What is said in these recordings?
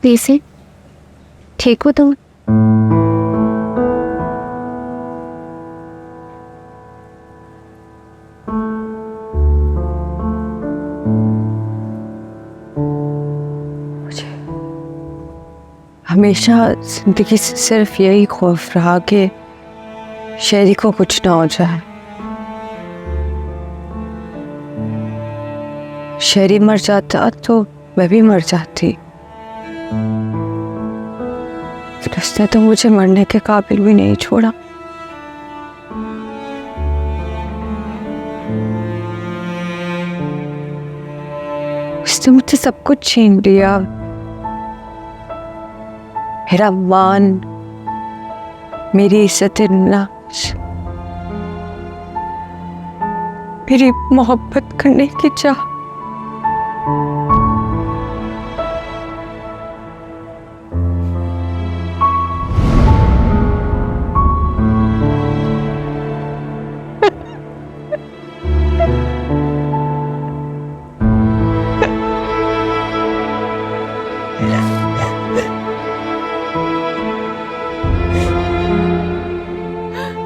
वैसे ठीक हो तुम? हमेशा जिंदगी से सिर्फ यही खौफ रहा कि शेरी को कुछ ना हो जाए। शेरी मर जाता तो मैं भी मर जाती। उसने तो मुझे मरने के काबिल भी नहीं छोड़ा। उसने मुझसे सब कुछ छीन लिया, मेरा मान, मेरी इज्जत नफ्स, मेरी मोहब्बत करने की चाह।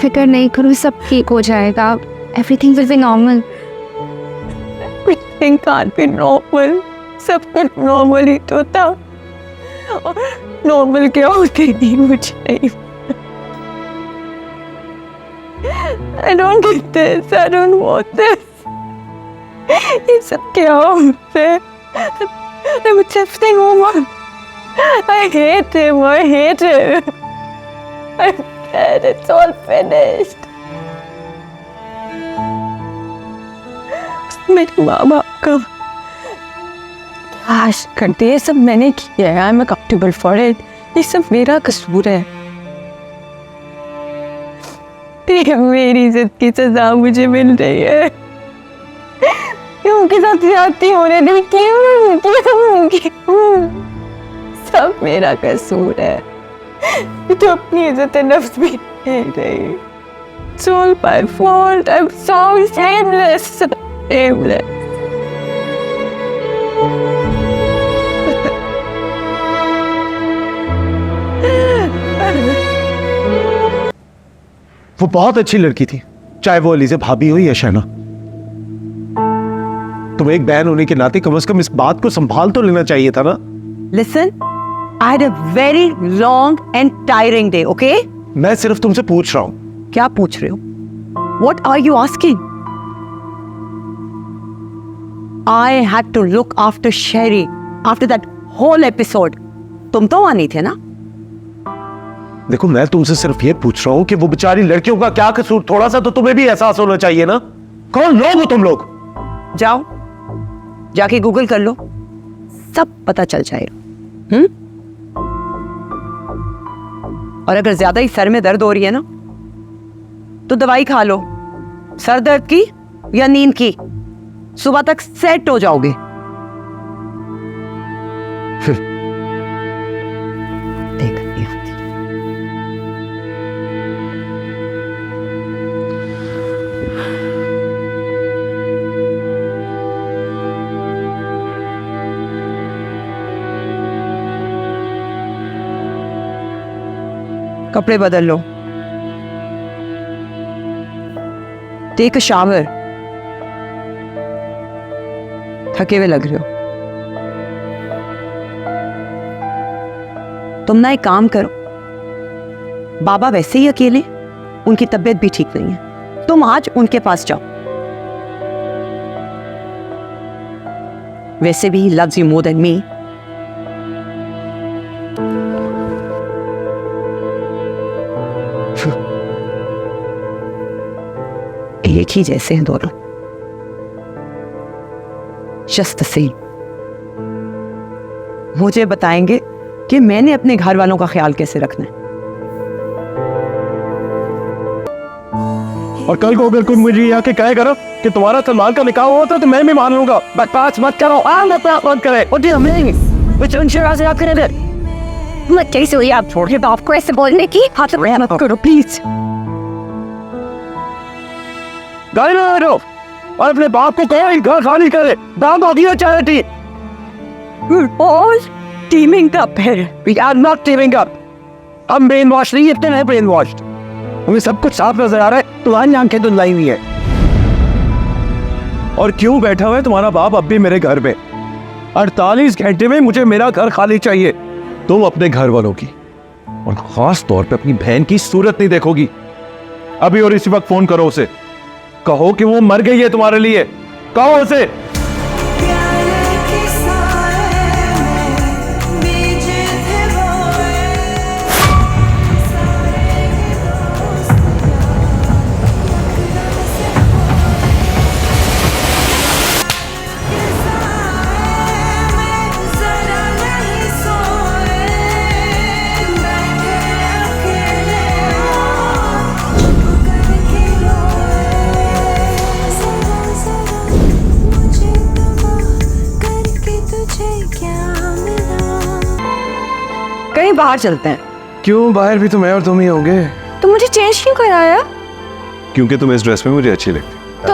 फिक्र नहीं करो, सब ठीक हो जाएगा। Everything will be normal. Everything can't be normal। सब कुछ नॉर्मल ही तो था, और नॉर्मल क्या होती नहीं मुझे नहीं। I don't get this, I don't want this। ये सब क्या होता है? I'm accepting woman। I hate him, I hate him। I'm dead, it's all finished। मेरे माँ बाप का लाश करते, ये सब मैंने किया है। I'm accountable for it। ये सब मेरा कसूर है। ये मेरी इज्जत की सजा मुझे मिल रही है। क्यों उनके साथ ज्यादती होने दी? क्यों? सब मेरा कसूर है। तो अपनी इज्जत नफ्स भी नहीं रही। It's all my fault। I'm so shameless, shameless। वो बहुत अच्छी लड़की थी, चाहे वो अलीज़ा भाभी हो या शहना। तुम एक बहन होने के नाते कम से कम इस बात को संभाल तो लेना चाहिए था ना। Listen, I had a very long and tiring day, okay? मैं सिर्फ तुमसे पूछ रहा हूं। क्या पूछ रहे हो? What are you asking? I had to look after Sherry after that whole episode। तुम तो वहां नहीं थे ना? देखो, मैं तुमसे सिर्फ ये पूछ रहा हूं कि वो बेचारी लड़कियों का क्या कसूर, थोड़ा सा तो तुम्हें भी एहसास होना चाहिए ना। कौन लोग हो तुम लोग? जाओ, जाके गूगल कर लो, सब पता चल जाएगा। और अगर ज्यादा ही सर में दर्द हो रही है ना, तो दवाई खा लो, सर दर्द की या नींद की। सुबह तक सेट हो जाओगे। देख नहीं आती। कपड़े बदल लो, टेक अ शावर। थके हुए लग रहे हो। तुम ना एक काम करो, बाबा वैसे ही अकेले, उनकी तबीयत भी ठीक नहीं है, तुम आज उनके पास जाओ। वैसे भी he loves you more than me। एक ही जैसे हैं दोनों, just the same। मुझे बताएंगे कि मैंने अपने घर वालों का ख्याल कैसे रखना है। और कल को अगर कोई मुझे आके कहेगा ना कि तुम्हारा सलमान का निकाह हुआ था, तो मैं भी मान लूंगा। बकवास मत करो, मत करे। What do you mean? Which insurance आप करेंगे? मत कैसे हुई आप छोड़ बाप को ऐसे बोलने की? हाथ मत करो प्लीज। गाली ना करो, और अपने बाप को कहो घर खाली करे। दाम दिया चैरिटी। और टीमिंग अप है। We are not teaming up. हम ब्रेन वॉश नहीं, इतने नहीं ब्रेन वॉश। हमें सब कुछ साफ नजर आ रहा है, तुम्हारी आंखें धुंधलाई हुई है। और क्यों बैठा हुआ है तुम्हारा बाप अब भी मेरे घर में? 48 घंटे में मुझे मेरा घर खाली चाहिए। तुम अपने घर वालों की और खास तौर पे अपनी बहन की सूरत नहीं देखोगी। अभी और इसी वक्त फोन करो उसे, कहो कि वो मर गई है तुम्हारे लिए। कहो उसे। कहीं बाहर चलते हैं। क्यों? बाहर भी तो मैं और तुम ही होंगे। तो मुझे चेंज क्यों कराया? क्योंकि तुम इस ड्रेस में मुझे अच्छी लगती।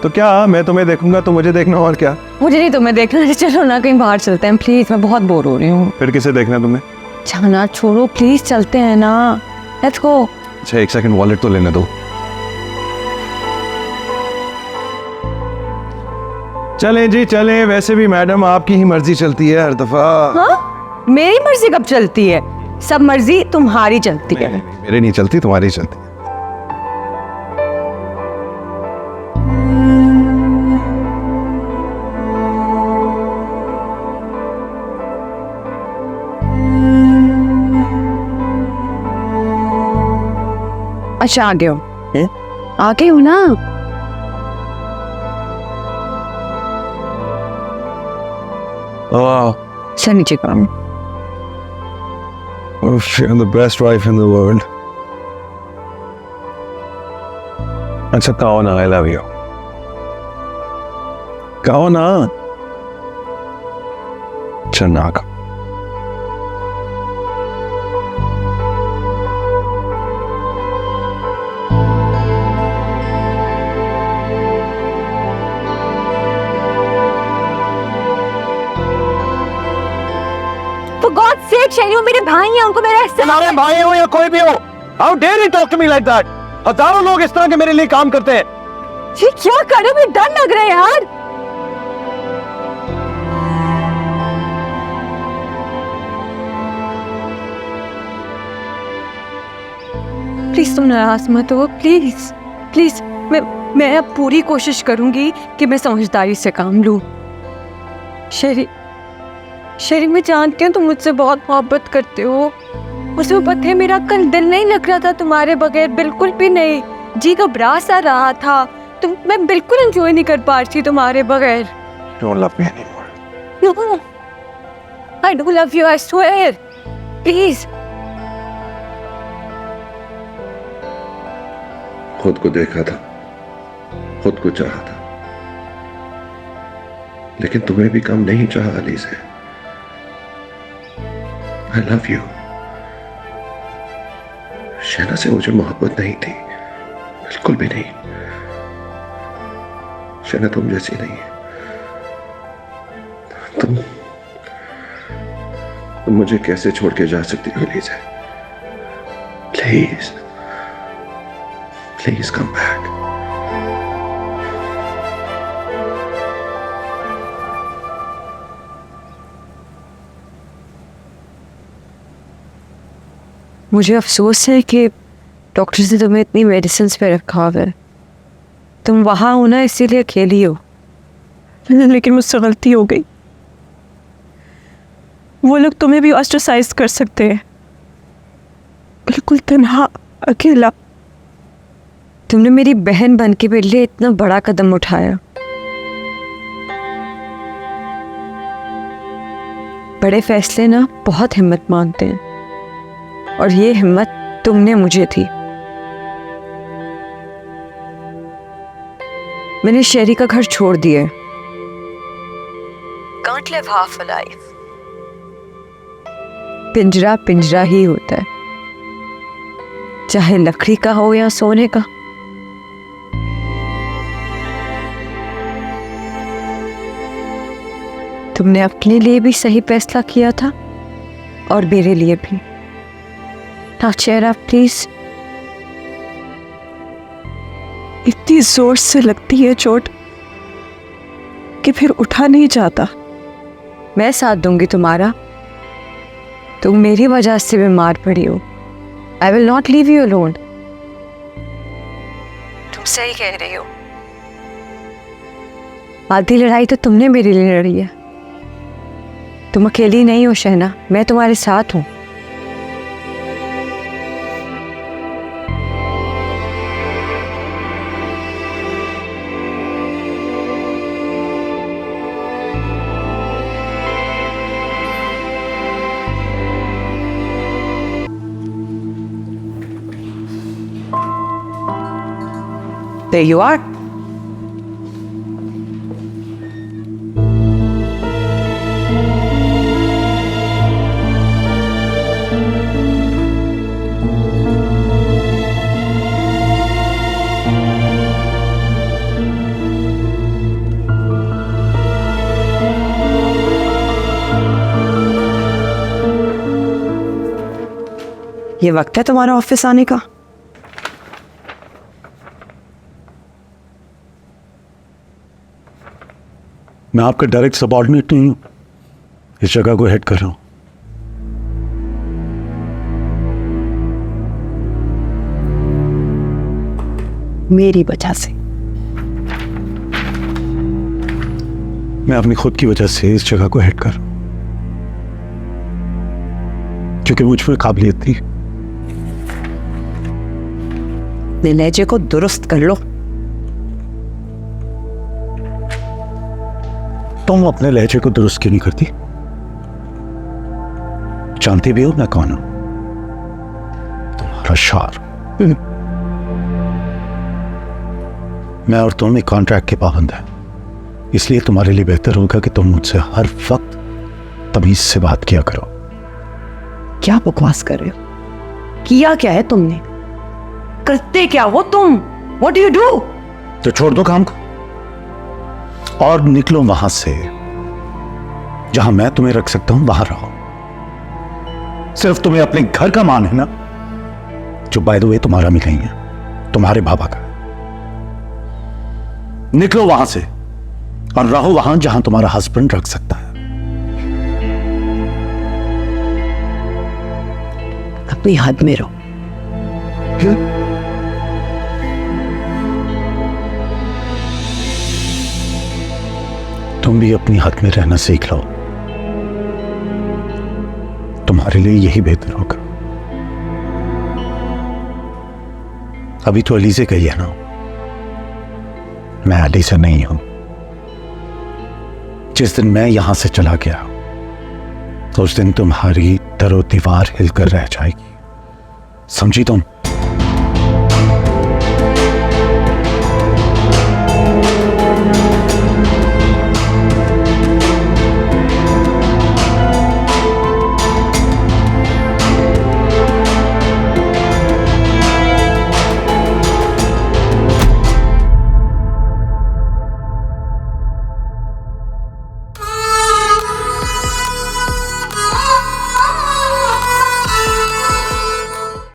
तो क्या मैं तुम्हें देखूंगा तो मुझे देखना, और क्या? मुझे नहीं तुम्हें देखना। चलो ना कहीं बाहर चलते हैं प्लीज, मैं बहुत बोर हो रही हूँ। फिर किसे देखना तुम्हें? जाना छोड़ो प्लीज, चलते हैं ना, लेट्स गो। अच्छा एक सेकंड, वॉलेट तो लेने दो। चलें जी चलें, वैसे भी मैडम आपकी ही मर्जी चलती है हर दफा। हाँ? मेरी मर्जी कब चलती है? सब मर्जी तुम्हारी चलती है। मेरे नहीं चलती, तुम्हारी चलती है। अच्छा आ गए हो? आ गए हो ना? चल नीचे करो। You're the best wife in the world. अच्छा कहो ना, I love you. कहो ना। अच्छा ना कहो। For God's sake, शैली, वो मेरे भाई हैं, उनको मेरा तुम्हारे भाई हो या कोई भी हो, How dare you talk to me like that? हजारों लोग इस तरह के मेरे लिए काम करते हैं। ये क्या कर रहे हो? मुझे डर लग रहा है यार। प्लीज तुम नाराज मत हो, प्लीज प्लीज। मैं अब पूरी कोशिश करूंगी कि मैं समझदारी से काम लूं। शेरी, मैं जानती हूँ तुम मुझसे बहुत मोहब्बत करते हो। मुझे पता है मेरा कल दिल नहीं लग रहा था तुम्हारे बगैर, बिल्कुल भी नहीं। जी घबरा सा रहा था। मैं बिल्कुल एंजॉय नहीं कर पा रही थी तुम्हारे बगैर। Don't love me anymore. No, I do love you, I swear. Please. खुद को देखा था, खुद को चाहा था, लेकिन तुम्हें भी कम नहीं चाहा अली से। I love you. शहना से मुझे मोहब्बत नहीं थी, बिल्कुल भी नहीं। शहना तुम जैसी नहीं है। तुम मुझे कैसे छोड़ के जा सकती हो अली से? Please please come back. मुझे अफसोस है कि डॉक्टर ने तुम्हें इतनी मेडिसिन पे रखा हुआ है। तुम वहाँ हो ना, इसीलिए अकेली हो। लेकिन मुझसे गलती हो गई। वो लोग तुम्हें भी ऑस्ट्रेसाइज कर सकते हैं, बिल्कुल तन्हा, अकेला। तुमने मेरी बहन बन के मेरे लिए इतना बड़ा कदम उठाया। बड़े फैसले ना बहुत हिम्मत मांगते हैं, और ये हिम्मत तुमने मुझे थी। मैंने शेरी का घर छोड़ दिया। Can't live half a life. पिंजरा पिंजरा ही होता है, चाहे लकड़ी का हो या सोने का। तुमने अपने लिए भी सही फैसला किया था और मेरे लिए भी। ना चेहरा प्लीज। इतनी जोर से लगती है चोट कि फिर उठा नहीं जाता। मैं साथ दूंगी तुम्हारा। तुम मेरी वजह से बीमार पड़ी हो। I will not leave you alone. तुम सही कह रही हो। आधी लड़ाई तो तुमने मेरे लिए लड़ी है। तुम अकेली नहीं हो शहना, मैं तुम्हारे साथ हूं। There you are. ये वक्त है तुम्हारा ऑफिस आने का। मैं आपका डायरेक्ट सबऑर्डिनेट नहीं हूं, इस जगह को हेड कर रहा हूं। मेरी वजह से। मैं अपनी खुद की वजह से इस जगह को हेड कर रहा हूं, क्योंकि मुझ में काबिलियत थी। अपने लहजे को दुरुस्त कर लो। तुम अपने लहजे को दुरुस्त क्यों नहीं करती? जानती भी हो मैं कौन हूं? तुम्हारा शार। मैं और तुम एक कॉन्ट्रैक्ट के पाबंद हैं, इसलिए तुम्हारे लिए बेहतर होगा कि तुम मुझसे हर वक्त तमीज से बात किया करो। क्या बकवास कर रहे हो? किया क्या है तुमने? करते क्या हो तुम? What do you do? तो छोड़ दो काम को और निकलो वहां से। जहां मैं तुम्हें रख सकता हूं वहां रहो। सिर्फ तुम्हें अपने घर का मान है ना, जो बाय द वे तुम्हारा भी नहीं है, तुम्हारे बाबा का। निकलो वहां से और रहो वहां जहां तुम्हारा हस्बैंड रख सकता है। अपनी हद में रहो। तुम भी अपनी हद में रहना सीख लो, तुम्हारे लिए यही बेहतर होगा। अभी तो अली से गई है ना, मैं अली से नहीं हूं। जिस दिन मैं यहां से चला गया तो उस दिन तुम्हारी दरो दीवार हिलकर रह जाएगी, समझी तुम?